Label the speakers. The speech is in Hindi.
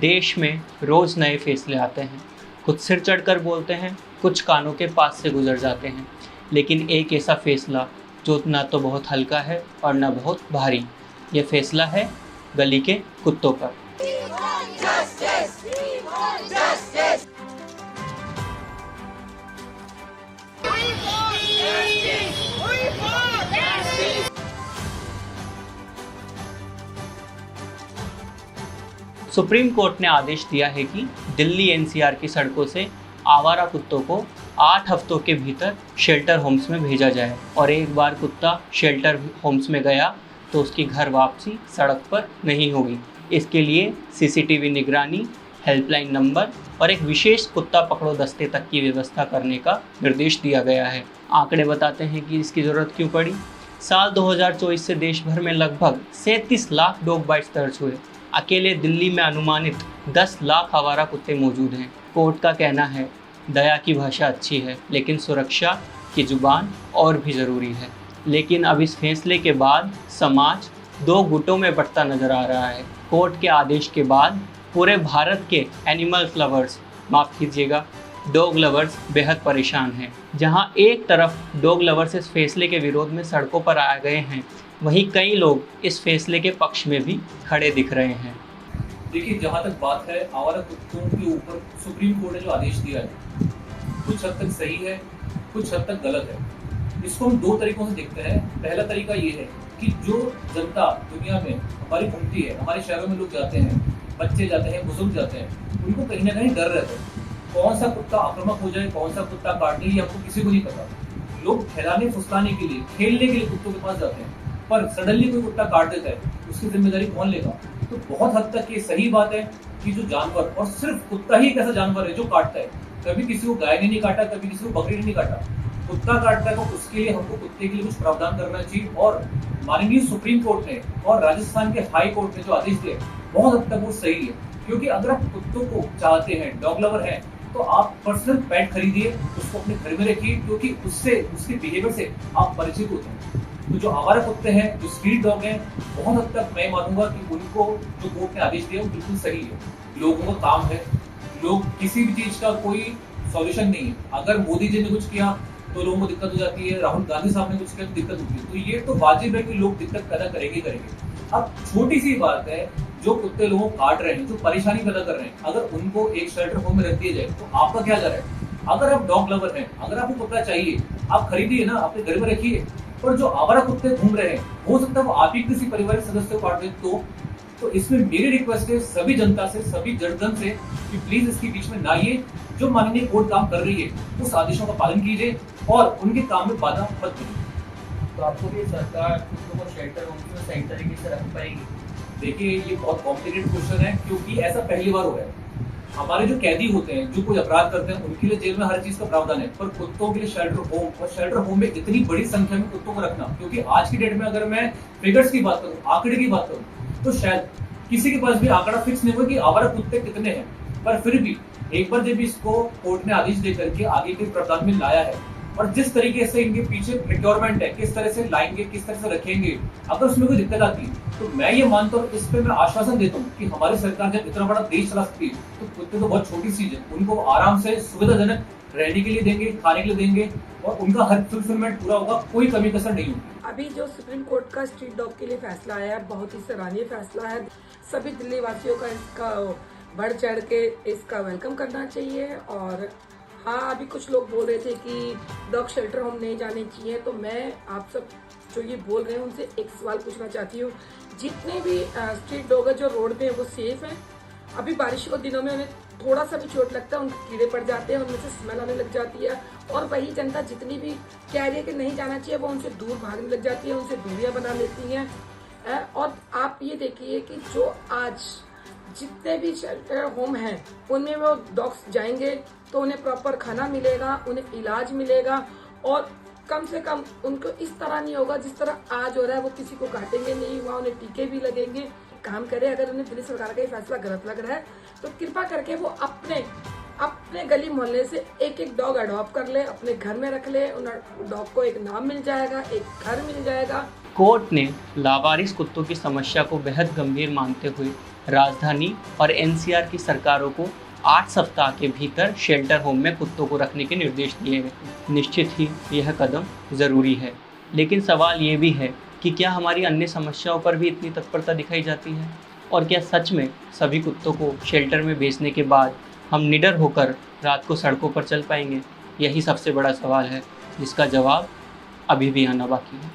Speaker 1: देश में रोज़ नए फैसले आते हैं। कुछ सिर चढ़कर बोलते हैं, कुछ कानों के पास से गुजर जाते हैं, लेकिन एक ऐसा फैसला जो ना तो बहुत हल्का है और ना बहुत भारी। ये फैसला है गली के कुत्तों पर। सुप्रीम कोर्ट ने आदेश दिया है कि दिल्ली एनसीआर की सड़कों से आवारा कुत्तों को 8 हफ्तों के भीतर शेल्टर होम्स में भेजा जाए और एक बार कुत्ता शेल्टर होम्स में गया तो उसकी घर वापसी सड़क पर नहीं होगी। इसके लिए सीसीटीवी निगरानी, हेल्पलाइन नंबर और एक विशेष कुत्ता पकड़ो दस्ते तक की व्यवस्था करने का निर्देश दिया गया है। आंकड़े बताते हैं कि इसकी ज़रूरत क्यों पड़ी। साल 2024 से देश भर में लगभग 37 लाख डॉग बाइट्स दर्ज हुए। अकेले दिल्ली में अनुमानित 10 लाख आवारा कुत्ते मौजूद हैं। कोर्ट का कहना है, दया की भाषा अच्छी है, लेकिन सुरक्षा की जुबान और भी ज़रूरी है। लेकिन अब इस फैसले के बाद समाज दो गुटों में बंटता नजर आ रहा है। कोर्ट के आदेश के बाद पूरे भारत के एनिमल लवर्स, माफ़ कीजिएगा, डॉग लवर्स बेहद परेशान हैं। जहां एक तरफ डॉग लवर्स इस फैसले के विरोध में सड़कों पर आ गए हैं, वहीं कई लोग इस फैसले के पक्ष में भी खड़े दिख रहे हैं।
Speaker 2: देखिए, जहाँ तक बात है आवारा कुत्तों के ऊपर सुप्रीम कोर्ट ने जो आदेश दिया है, कुछ हद तक सही है, कुछ हद तक गलत है। इसको हम दो तरीकों से देखते हैं। पहला तरीका ये है कि जो जनता दुनिया में हमारी घूमती है, हमारे शहरों में लोग जाते हैं, बच्चे जाते हैं, बुजुर्ग जाते हैं, उनको कहीं ना कहीं डर रहता है कौन सा कुत्ता आक्रामक हो जाए, कौन सा कुत्ता काटने लिए, हमको किसी को नहीं पता। लोग खिलाने फुसलाने के लिए, खेलने के लिए कुत्तों के पास जाते हैं, पर सडनली कोई कुत्ता काट देता है, उसकी जिम्मेदारी कौन लेगा? तो बहुत हद तक ये सही बात है कि जो जानवर, और सिर्फ कुत्ता ही एक ऐसा जानवर है जो काटता है। कभी किसी को गाय ने नहीं काटा, कभी किसी को बकरी ने नहीं काटा, कुत्ता काटता है। तो उसके लिए हमको कुत्ते के लिए कुछ प्रावधान करना चाहिए। और माननीय सुप्रीम कोर्ट ने और राजस्थान के हाई कोर्ट ने जो आदेश दिए, बहुत हद तक वो सही है। क्योंकि अगर आप कुत्तों को चाहते हैं, डॉग लवर हैं, तो आप पर्सनल पेट खरीदिए, उसको अपने घर में रखिए, क्योंकि उससे, उसके बिहेवियर से आप परिचित होते हैं। तो जो आवारा कुत्ते हैं, जो स्ट्रीट डॉग हैं, बहुत हद तक मैं मानूंगा कि उनको जो कोर्ट ने आदेश दिया वो बिल्कुल सही है। लोगों का काम है, लोग किसी भी चीज का कोई सॉल्यूशन नहीं है। अगर मोदी जी ने कुछ किया तो लोगों को दिक्कत हो जाती है, राहुल गांधी साहब ने कुछ किया तो दिक्कत होती है। तो ये तो वाजिब है कि लोग दिक्कत पैदा करेंगे। अब छोटी सी बात है, जो कुत्ते लोगों को काट रहे हैं, जो परेशानी पैदा कर रहे हैं, अगर उनको एक शेल्टर होम में रख दिया जाए तो आपका क्या जा रहा है? अगर आप डॉग लवर हैं, अगर आपको कुत्ता चाहिए, आप खरीदिए ना, अपने घर में रखिए। पर जो आवारा कुत्ते घूम रहे हैं, हो सकता है वो आप ही किसी परिवार सदस्य को काट दे। तो इसमें मेरी रिक्वेस्ट है सभी जनता से, सभी जन से कि प्लीज इसके बीच में ना आइए। जो माननीय कोर्ट काम कर रही है, उस आदेशों का पालन कीजिए और उनके काम में बाधा मत दीजिए।
Speaker 1: तो आपको भी सरकार कुत्तों को शेल्टर होम में सही तरीके से रख पाएगी?
Speaker 2: देखिए, ये बहुत कॉम्प्लिकेटेड क्वेश्चन है, क्योंकि ऐसा पहली बार हो रहा है। हमारे जो कैदी होते हैं, जो कोई अपराध करते हैं, उनके लिए जेल में हर चीज का प्रावधान है, पर कुत्तों के लिए शेल्टर होम, और शेल्टर होम में इतनी बड़ी संख्या में कुत्तों को रखना, क्योंकि आज की डेट में अगर मैं फिगर्स की बात करूं, आंकड़े की बात करूं, तो शायद किसी के पास भी आंकड़ा फिक्स नहीं हुआ कि आवारा कुत्ते कितने हैं। पर फिर भी एक बार जब इसको कोर्ट ने आदेश दे करके आगे के प्रावधान में लाया है, और जिस तरीके से इनके पीछे रिक्वायरमेंट है, किस तरह से लाएंगे, किस तरह से रखेंगे, अगर उसमें कोई दिक्कत आती है तो मैं ये मानता हूँ, इस पे मैं आश्वासन देता हूँ कि हमारी सरकार जब इतना बड़ा देश चला सकती है, तो कुत्ते तो बहुत छोटी चीज है, उनको आराम से सुविधाजनक रहने के लिए देंगे, खाने के लिए देंगे, और उनका हर फुलफिलमेंट पूरा होगा, कोई कमी कसर नहीं होगी।
Speaker 3: अभी जो सुप्रीम कोर्ट का स्ट्रीट डॉग के लिए फैसला आया है, बहुत ही सराहनीय फैसला है। सभी दिल्ली वासियों का इसका बढ़ चढ़ के इसका वेलकम करना चाहिए। और हाँ, अभी कुछ लोग बोल रहे थे कि डॉग शेल्टर होम नहीं जाने चाहिए, तो मैं आप सब जो ये बोल रहे हैं उनसे एक सवाल पूछना चाहती हूँ। जितने भी स्ट्रीट डॉग है जो रोड पे है, वो सेफ है? अभी बारिश के दिनों में उन्हें थोड़ा सा भी चोट लगता है, उनको कीड़े पड़ जाते हैं, उनमें से स्मेल आने लग जाती है, और वही जनता जितनी भी कह रही है कि नहीं जाना चाहिए, वो उनसे दूर भागने लग जाती है, उनसे दूरियां बना लेती हैं। और आप ये देखिए कि जो आज जितने भी शेल्टर होम हैं, उनमें वो डॉग्स जाएंगे तो उन्हें प्रॉपर खाना मिलेगा, उन्हें इलाज मिलेगा, और कम से कम उनको इस तरह नहीं होगा जिस तरह आज हो रहा है। वो किसी को काटेंगे नहीं, वहाँ उन्हें टीके भी लगेंगे। काम करे, अगर उन्हें दिल्ली सरकार का ये फैसला गलत लग रहा है तो कृपा करके वो अपने गली मोहल्ले से एक एक डॉग अडॉप्ट कर ले, अपने घर में रख ले। उन डॉग को एक नाम मिल जाएगा, एक घर मिल जाएगा।
Speaker 1: कोर्ट ने लावारिस कुत्तों की समस्या को बेहद गंभीर मानते हुए राजधानी और एनसीआर की सरकारों को 8 सप्ताह के भीतर शेल्टर होम में कुत्तों को रखने के निर्देश दिए गए। निश्चित ही यह कदम ज़रूरी है, लेकिन सवाल ये भी है कि क्या हमारी अन्य समस्याओं पर भी इतनी तत्परता दिखाई जाती है, और क्या सच में सभी कुत्तों को शेल्टर में भेजने के बाद हम निडर होकर रात को सड़कों पर चल पाएंगे? यही सबसे बड़ा सवाल है जिसका जवाब अभी भी आना बाकी है।